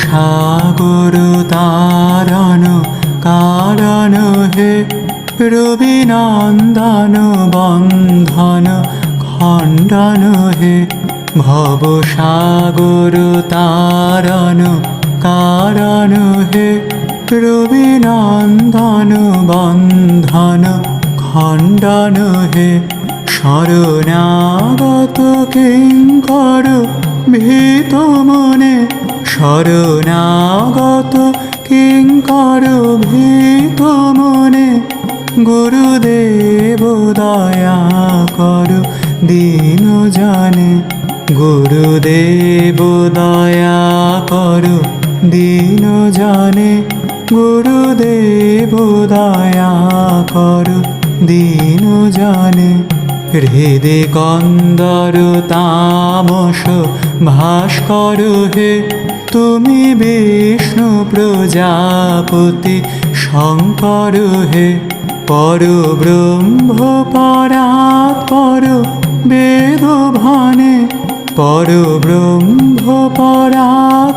সাগর তারণ কারণ হে রবিনন্দন বন্ধন খণ্ডন হে ভব সাগর তারণ কারণ হে রবিনন্দন বন্ধন খণ্ডন হে শরণাগত কিঙ্কর ভীত মনে শরণাগত কিঙ্কর ভীত মনে গুরুদেব দয়া কর দীন জানে গুরুদেব দয়া কর দীন জানে গুরুদেব দয়া কর দীন জানে হৃদে কন্দর তামস ভাস্কর হে তুমি বিষ্ণু প্রজাপতি শঙ্কর হে পর ব্রহ্ম পরাৎপর বেদ ভানে পর ব্রহ্ম পরাৎ